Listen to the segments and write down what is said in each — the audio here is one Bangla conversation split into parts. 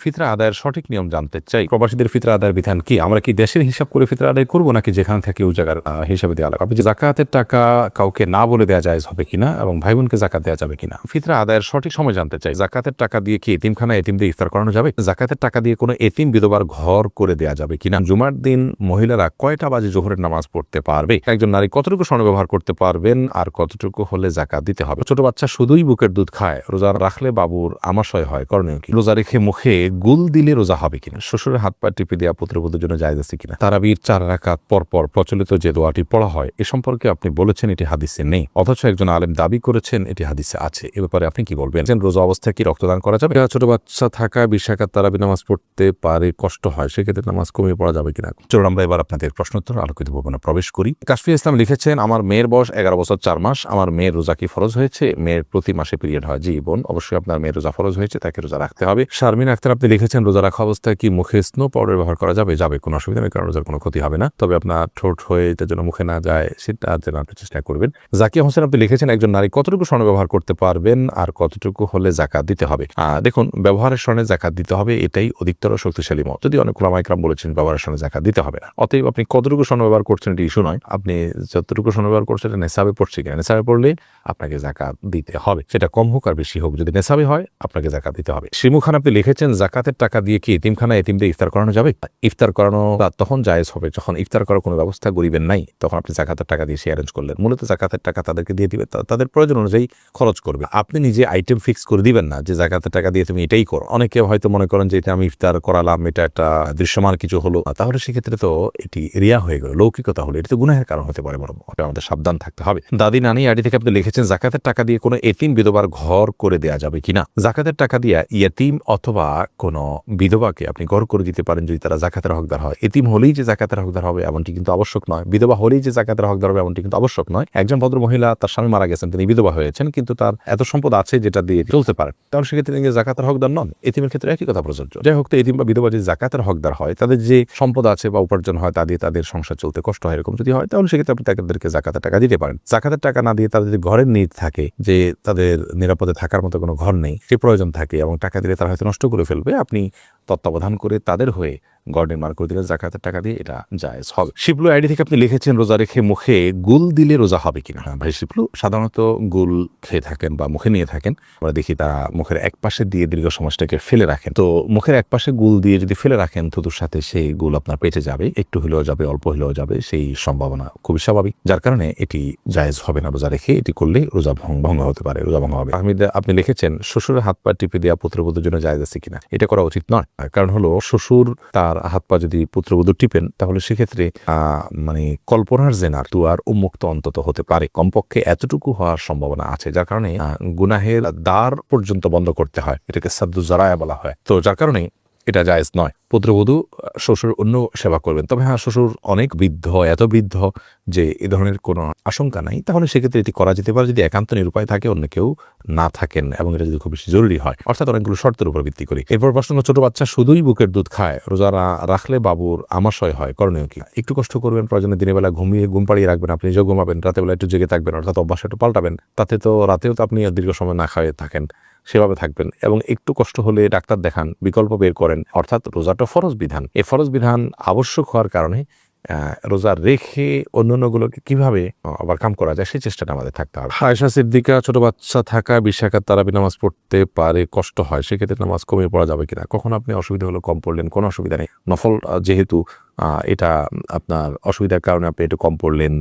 ফিতরা আদায়ের সঠিক নিয়ম জানতে চাই। প্রবাসীদের ফিতরা আদায়ের বিধান কি? আমরা কি দেশের হিসাব করে ফিতরা আদায় করবো নাকি যেখানে থাকি ওই জায়গার হিসাবে দেওয়া লাগবে? আপনি যে জাকাতের টাকা কাউকে না বলে দেওয়া যায় হবে কিনা এবং ভাই বোনকে জাকাত দেওয়া যাবে কিনা? ফিতরা আদায়ের সঠিক সময় জানতে চাই। জাকাতের টাকা দিয়ে কি এতিমখানা এতিমদের ইফতার করানো যাবে? জাকাতের টাকা দিয়ে কোনো এতিম বিধবার ঘর করে দেওয়া যাবে কিনা? জুমার দিন মহিলারা কয়টা বাজে জোহরের নামাজ পড়তে পারবে? একজন নারী কতটুকু স্বর্ণ ব্যবহার করতে পারবেন আর কতটুকু হলে জাকাত দিতে হবে? ছোট বাচ্চা শুধুই বুকের দুধ খায়, রোজা রাখলে বাবুর আমাশয় হয়, করণীয় কি? রোজা রেখে মুখে গুল দিলে রোজা হবে কিনা? শ্বশুরের হাত পা টিপে দেওয়া পুত্রবধূর জন্য জায়েজ আছে কিনা? তারাবির 4 রাকাত পর প্রচলিত যে দোয়াটি পড়া হয় এ সম্পর্কে আপনি বলেছেন এটি হাদিসে নেই, অথচ একজন আলেম দাবি করেছেন এটি হাদিসে আছে। এ ব্যাপারে আপনি কি বলবেন? রোজা অবস্থায় কি রক্তদান করা যাবে? ছোট বাচ্চা থাকা 20 রাকাত তারাবি নামাজ পড়তে পারে, কষ্ট হয়, সেক্ষেত্রে নামাজ কমিয়ে পড়া যাবে কিনা? চলুন আমরা এবার আপনাদের প্রশ্নোত্তর আলোকিত ভবনে প্রবেশ করি। কাশফি ইসলাম লিখেছেন, আমার মেয়ের বয়স 11 বছর 4 মাস। আমার মেয়ের রোজা কি ফরজ হয়েছে? মেয়ের প্রতি মাসে পিরিয়ড হয়। জি বোন, অবশ্যই আপনার মেয়ের রোজা ফরজ হয়েছে, তাকে রোজা রাখতে হবে। শারমিন আক্তার আপনি লিখেছেন, রোজা রাখা অবস্থায় কি মুখে স্নো পাউডার ব্যবহার করা যাবে? যাবে, কোনো অসুবিধা নেই, কারণ রোজার কোনো ক্ষতি হবে না। তবে আপনার ঠোঁট হয়ে এটার জন্য মুখে না যায় সেটা যেন আপনি চেষ্টা করবেন। জাকিয়া হোসেন আপনি লিখেছেন, একজন নারী কতটুকু স্বর্ণ ব্যবহার করতে পারবেন আর কতটুকু হলে জাকাত দিতে হবে? দেখুন, ব্যবহারের স্বর্ণে জাকাত দিতে হবে, এটাই অধিকতর শক্তিশালী মত। যদি অনেক ওলামা ইকরাম বলেছেন ব্যবহারের স্বর্ণে জাকাত দিতে হবে না। অতএব আপনি কতটুকু স্বর্ণ ব্যবহার করছেন এটি ইস্যু নয়, আপনি যতটুকু স্বর্ণ ব্যবহার করছেন এটা নেশাবে পড়ছে কিনা, নেশাবে পড়লে আপনাকে জাকাত দিতে হবে, সেটা কম হোক আর বেশি হোক, যদি নেশাবে হয় আপনাকে জাকাত দিতে হবে। শিমু খান আপনি লিখেছেন, জাকাতের টাকা দিয়ে কি এতিমখানা এতিমদের ইফতার করানো যাবে? ইফতার করানো তখন জায়েজ হবে যখন ইফতার করার কোনো ব্যবস্থা গরিবের নাই, তখন আপনি জাকাতের টাকা দিয়ে সে অ্যারেঞ্জ করলেন। মূলত জাকাতের টাকা তাদেরকে দিয়ে দিবে, তাদের প্রয়োজন অনুযায়ী খরচ করবে। আপনি নিজে আইটেম ফিক্স করে দিবেন না যে জাকাতের টাকা দিয়ে তুমি এটাই করো। অনেকে হয়তো মনে করেন যে এটা আমি ইফতার করালাম, এটা একটা দৃশ্যমান কিছু হলো, তাহলে সেক্ষেত্রে তো এটি রিয়া হয়ে গেল, লৌকিকতা হলো, এটা তো গুনাহের কারণ হতে পারে। বরং আমাদের সাবধান থাকতে হবে। দাদি নানি আইডি থেকে আপনি লিখেছেন, জাকাতের টাকা দিয়ে কোনো এতিম বিধবার ঘর করে দেওয়া যাবে কিনা? জাকাতের টাকা দিয়ে ইয়েতিম অথবা কোনো বিধবাকে আপনি ঘর করে দিতে পারেন যদি তারা জাকাতের হকদার হয়। এতিম হলেই যে জাকাতের হকদার হবে এমনটি কিন্তু আবশ্যক নয়, বিধবা হলেই যে জাকাতের হকদার হবে এমনটি কিন্তু আবশ্যক নয়। একজন ভদ্র মহিলা, তার স্বামী মারা গেছেন, তিনি বিধবা হয়েছেন, কিন্তু তার এত সম্পদ আছে যেটা দিয়ে চলতে পারেন, তাহলে সেক্ষেত্রে তিনি জাকাতের হকদার নন। এতিমের ক্ষেত্রে একই কথা প্রযোজ্য। যাই হোক, তো এতিম বা বিধবা যদি জাকাতের হকদার হয়, তাদের যে সম্পদ আছে বা উপার্জন হয় তা দিয়ে তাদের সংসার চলতে কষ্ট হয়, এরকম যদি হয়, তাহলে সেক্ষেত্রে আপনি তাদেরকে জাকাতের টাকা দিতে পারেন। জাকাতের টাকা না দিয়ে তাদের যদি ঘরের নিড থাকে, যে তাদের নিরাপদে থাকার মতো কোনো ঘর নেই, সে প্রয়োজন থাকে এবং টাকা দিলে তারা হয়তো নষ্ট করে ফেলবে, আপনি তত্ত্বাবধান করে তাদের হয়ে ঘর নির্মাণ করে দিলে জাকাতের টাকা দিয়ে এটা জায়েজ হবে। শিবলু আইডি থেকে আপনি লিখেছেন, রোজা রেখে মুখে গুল দিলে রোজা হবে কিনা? ভাই শিবলু, সাধারণত গুল খেয়ে থাকেন বা মুখে নিয়ে থাকেন, আমরা দেখি তারা মুখের এক পাশে দিয়ে দীর্ঘ সময়টাকে ফেলে রাখেন। তো মুখের এক পাশে গুল দিয়ে যদি ফেলে রাখেন, থুতুর সাথে সেই গুল আপনার পেটে যাবে, একটু হলেও যাবে, অল্প হলেও যাবে, সেই সম্ভাবনা খুবই স্বাভাবিক, যার কারণে এটি জায়েজ হবে না। রোজা রেখে এটি করলে রোজা ভঙ্গ হতে পারে, রোজা ভঙ্গ হবে। আপনি লিখেছেন, শ্বশুরের হাত পা টিপে দেওয়া পুত্রবধূর জন্য জায়েজ আছে কিনা? এটা করা উচিত নয়। কারণ হলো, শ্বশুর তার হাত পা যদি পুত্রবধূ টিপেন, তাহলে সেক্ষেত্রে মানে কল্পনার জেনার দুয়ার উন্মুক্ত অন্তত হতে পারে, কমপক্ষে এতটুকু হওয়ার সম্ভাবনা আছে, যার কারণে গুনাহের দ্বার পর্যন্ত বন্ধ করতে হয়, এটাকে সাদ্দু জারায়া বলা হয়। তো যার কারণে এটা জায়েজ নয়। পুত্রবধূ শ্বশুর অন্য সেবা করবেন, তবে হ্যাঁ, শ্বশুর অনেক বৃদ্ধ, এত বৃদ্ধ যে এ ধরনের কোনো আশঙ্কা নাই, তাহলে সেক্ষেত্রে এটি করা যেতে পারে যদি একান্ত নিরুপায় থাকে, অন্য কেউ না থাকেন এবং এটা যদি খুব বেশি জরুরি হয়, অর্থাৎ অনেকগুলো শর্তের উপর ভিত্তি করে। এরপর প্রশ্ন, ছোট বাচ্চা শুধুই বুকের দুধ খায়, রোজা রাখলে বাবুর আমাশয় হয়, করণীয় কি? একটু কষ্ট করবেন, প্রয়োজনে দিনের বেলা ঘুম পাড়িয়ে রাখবেন, আপনি নিজেও ঘুমাবেন, রাতের বেলা একটু জেগে থাকবেন, অর্থাৎ অভ্যাস একটু পাল্টাবেন, তাতে তো রাতেও তো আপনি দীর্ঘ সময় না খাওয়া থাকেন, সেভাবে থাকবেন। এবং একটু কষ্ট হলে ডাক্তার দেখান, বিকল্প বের করেন, অর্থাৎ রোজাটা ফরজ বিধান, এই ফরজ বিধান আবশ্যক হওয়ার কারণে রোজা রেখে অন্যান্যগুলোকে কিভাবে ওভারকাম করা যায় সেই চেষ্টাটা আমাদের থাকতে হবে। আয়েশা সিদ্দিকা, ছোট বাচ্চা থাকা 20 রাকাত তারাবি নামাজ পড়তে পারে, কষ্ট হয়, সেক্ষেত্রে নামাজ কমিয়ে পড়া যাবে কিনা? কখন আপনি অসুবিধা হলো কম পড়লেন, কোনো অসুবিধা নেই। নফল যেহেতু এটা আপনার অসুবিধার কারণে আপনি একটু কম পড়লেন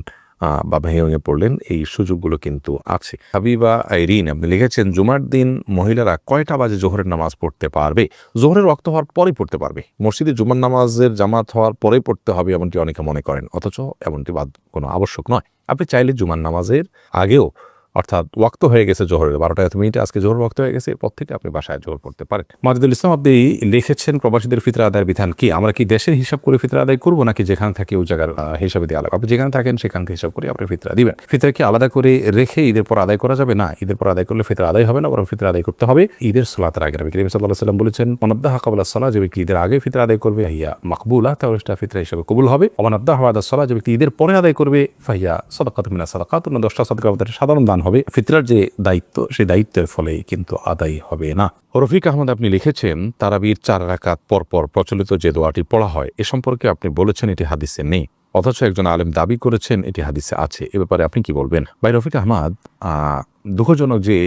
বা ভেঙে পড়লেন, এই সুযোগগুলো কিন্তু আছে। হাবিবা আইরিন আপনি লিখেছেন, জুমার দিন মহিলারা কয়টা বাজে জোহরের নামাজ পড়তে পারবে? জোহরের ওয়াক্ত হওয়ার পরেই পড়তে পারবে। মসজিদে জুমার নামাজের জামাত হওয়ার পরেই পড়তে হবে এমনটি অনেকে মনে করেন, অথচ এমনটি কোনো আবশ্যক নয়। আপনি চাইলে জুমার নামাজের আগেও, অর্থাৎ ওয়াক্ত হয়ে গেছে জোহরের 12টা এত মিনিটে, আজকে জোহর ওয়াক্ত হয়ে গেছে, এরপর থেকে আপনি বাসায় জোহর পড়তে পারেন। মাজিদুল ইসলাম আপনি লিখেছেন, প্রবাসীদের ফিতরা আদায়ের বিধান কি? আমরা কি দেশের হিসাব করে ফিতরা আদায় করবো নাকি যেখানে থাকি ওই জায়গার হিসাবে দেওয়া লাগবে? আপনি যেখানে থাকেন সেখানকে হিসাব করে আপনি ফিতরা দিবেন। ফিতরা কি আলাদা করে রেখে ঈদের পর আদায় করা যাবে? না, ঈদের পর আদায় করলে ফিতরা আদায় হবে না, বরং ফিতরা আদায় করতে হবে ঈদের সালাতের আগে। নবী করিম সাল্লাল্লাহু আলাইহি ওয়াসাল্লাম বলেছেন, মানাদ্দাহা ক্বাবলা সালাহ, যে ব্যক্তি ঈদের আগে ফিতরা আদায় করবে হিয়া মাকবুলা, তাহলে সেটা ফিতরা হিসেবে কবুল হবে। ওয়া মানাদ্দাহা বাদা সালাহ, যে ব্যক্তি ঈদের পরে আদায় করবে ফাহিয়া সাদাকাতুম মিনাস সাদাকাত, 10টা সাদকা আমাদের সাধারণ দান হবে, ফিতরার যে দায়িত্ব সেই দায়িত্বের ফলে কিন্তু আদায় হবে না। রফিক আহমদ আপনি লিখেছেন, তারাবির 4 রাকাত পরপর প্রচলিত যে দোয়াটি পড়া হয় এ সম্পর্কে আপনি বলেছেন এটি হাদিসে নেই, অথচ একজন আলেম দাবি করেছেন এটি হাদিসে আছে। এ ব্যাপারে আপনি কি বলবেন? ভাই রফিক আহমদ, দুঃখজনক যে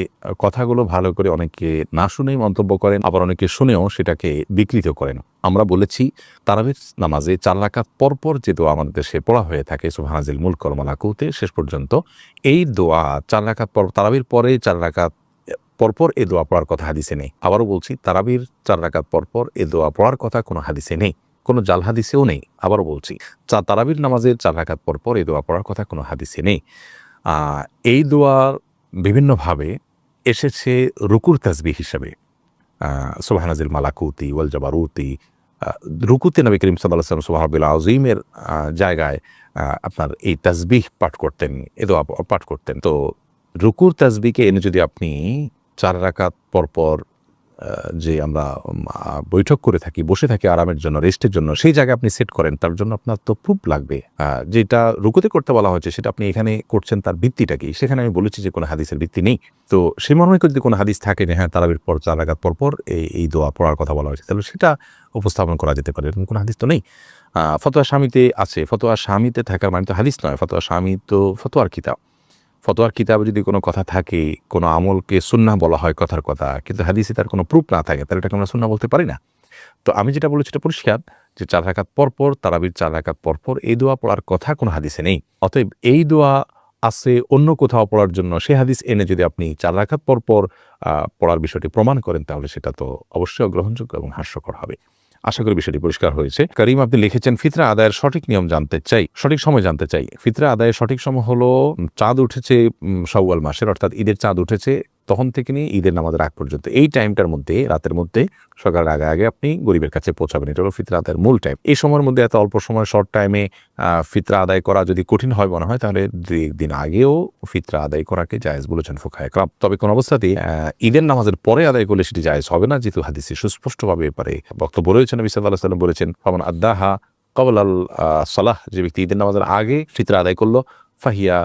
কথাগুলো ভালো করে অনেকে না শুনেই মন্তব্য করেন, আবার অনেকে শুনেও সেটাকে বিকৃত করেন। আমরা বলেছি তারাবির নামাজে 4 রাকাত পরপর যে দোয়া আমাদের দেশে পড়া হয়ে থাকে সুবহানাজিল মুলক ওয়া মালাকুতে শেষ পর্যন্ত, এই দোয়া 4 রাকাত পর, তারাবির পরে 4 রাকাত পরপর এ দোয়া পড়ার কথা হাদিসে নেই। আবারও বলছি, তারাবির 4 রাকাত পরপর এ দোয়া পড়ার কথা কোনো হাদিসে নেই, কোনো জাল হাদিসেও নেই। আবারও বলছি, তারাবির নামাজের 4 রাকাত পরপর এই দোয়া পড়ার কথা কোনো হাদিসে নেই। এই দোয়ার বিভিন্নভাবে এসেছে রুকুর তাসবিহ হিসাবে, সুবহানাজিল মালাকুতি ওয়াল জাবারুতি। রুকুতে নবী করিম সাল্লাল্লাহু আলাইহি ওয়াসাল্লাম সুবহানাল্লাহিল আযীমের জায়গায় আপনার এই তাসবিহ পাঠ করতেন, এ দোয়া পাঠ করতেন। তো রুকুর তাসবিহকে এনে যদি আপনি 4 রাকাত পরপর যে আমরা বৈঠক করে থাকি, বসে থাকি আরামের জন্য, রেস্টের জন্য, সেই জায়গায় আপনি সেট করেন, তার জন্য আপনার তো প্রুফ লাগবে। যেটা রুকুতে করতে বলা হয়েছে সেটা আপনি এখানে করছেন, তার ভিত্তিটা কি? সেখানে আমি বলেছি যে কোনো হাদিসের ভিত্তি নেই। তো সেই মর্মে যদি কোনো হাদিস থাকে যে হ্যাঁ তারাবির পর 4 রাকাত পরপর এই দোয়া পড়ার কথা বলা হয়েছে, তাহলে সেটা উপস্থাপন করা যেতে পারে। এরকম কোনো হাদিস তো নেই। ফতোয়া শামিতে আছে, ফতোয়া শামিতে থাকার মানে তো হাদিস নয়। ফতোয়া শামি তো ফতোয়ার কিতাব। ফতোয়ার কিতাবে যদি কোনো কথা থাকে, কোনো আমলকে সুন্নাহ বলা হয় কথার কথা, কিন্তু হাদিসে তার কোনো প্রুফ না থাকে, তাহলে এটাকে আমরা সুন্নাহ বলতে পারি না। তো আমি যেটা বলেছি এটা পরিষ্কার যে 4 রাকাত পরপর, তারাবির 4 রাকাত পরপর এই দোয়া পড়ার কথা কোনো হাদিসে নেই। অতএব এই দোয়া আছে অন্য কোথাও পড়ার জন্য, সে হাদিস এনে যদি আপনি 4 রাকাত পরপর পড়ার বিষয়টি প্রমাণ করেন, তাহলে সেটা তো অবশ্যই অগ্রহণযোগ্য এবং হাস্যকর হবে। আশা করি বিষয়টি পরিষ্কার হয়েছে। করিম আপনি লিখেছেন, ফিতরা আদায়ের সঠিক নিয়ম জানতে চাই, সঠিক সময় জানতে চাই। ফিতরা আদায়ের সঠিক সময় হলো চাঁদ উঠেছে শাওয়াল মাসের, অর্থাৎ ঈদের চাঁদ উঠেছে তখন থেকে নিয়ে ঈদের নামাজের আগ পর্যন্ত, এই টাইমটার মধ্যে, রাতের মধ্যে, সকালের আগে আগে আপনি গরিবের কাছে পৌঁছাবেন। এটা হলো ফিতরা আদায়ের মূল টাইম। এই সময়ের মধ্যে এত অল্প সময়, শর্ট টাইমে ফিতরা আদায় করা যদি কঠিন হয় মনে হয়, তাহলে 2-1 দিন আগেও ফিতরা আদায় করাকে জায়েজ বলেছেন ফুকাহায়ে কেরাম। তবে কোন অবস্থাতেই ঈদের নামাজের পরে আদায় করলে সেটি জায়েজ হবে না, যেহেতু হাদিসে সুস্পষ্টভাবে ব্যাপারে বক্তব্য রয়েছে। নবী সাল্লাল্লাহু আলাইহি ওয়াসাল্লাম বলেছেন, ফামান আদ্দাহা ক্বাবলাল সালাহ, যে ব্যক্তি ঈদের নামাজের আগে ফিতরা আদায় করলো, ফাহিয়া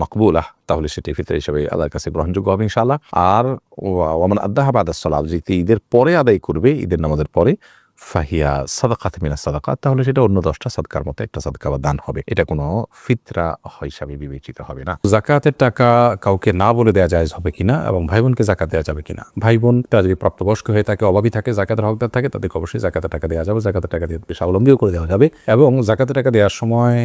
মাকবুলাহ, তাহলে সেটি ফিতরা হিসেবে আল্লাহর কাছে গ্রহণযোগ্য হবে ইনশাআল্লাহ। আর ওয়ামান আদ্দাহা বাদাস সালাহ, যে ঈদের পরে আদায় করবে, ঈদের নামাজের পরে, ফাহিয়া সাদাকাত মিনাস সাদাকাত, তাহলে সেটা অন্য 10টা সাদকার মতো একটা সাদকা বা দান হবে। এটা কোনো ফিতরা হিসাবে বিবেচিত হবে না। যাকাতের টাকা কাউকে না বলে দেওয়া জায়েজ হবে কিনা, এবং ভাই বোনকে যাকাত দেওয়া যাবে কিনা? ভাই বোন তারা যদি প্রাপ্তবয়স্ক হয়ে থাকে, অভাবী থাকে, যাকাতের হকদার থাকে, তাদেরকে অবশ্যই যাকাতের টাকা দেওয়া যাবে। যাকাতের টাকা দিয়ে স্বাবলম্বীও করে দেওয়া যাবে, এবং যাকাতের টাকা দেওয়ার সময়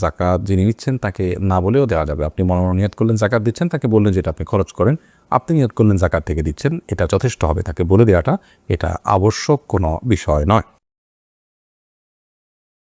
যাকাত যিনি নিচ্ছেন তাকে না বলেও দেওয়া যাবে। আপনি মনোনিয়ত করলেন যাকাত দিচ্ছেন, তাকে বললেন যেটা আপনি খরচ করেন, আপনি নিয়ত করলেন যাকাত থেকে দিচ্ছেন, এটা যথেষ্ট হবে। তাকে বলে দেওয়াটা এটা আবশ্যক কোনো বিষয় নয়।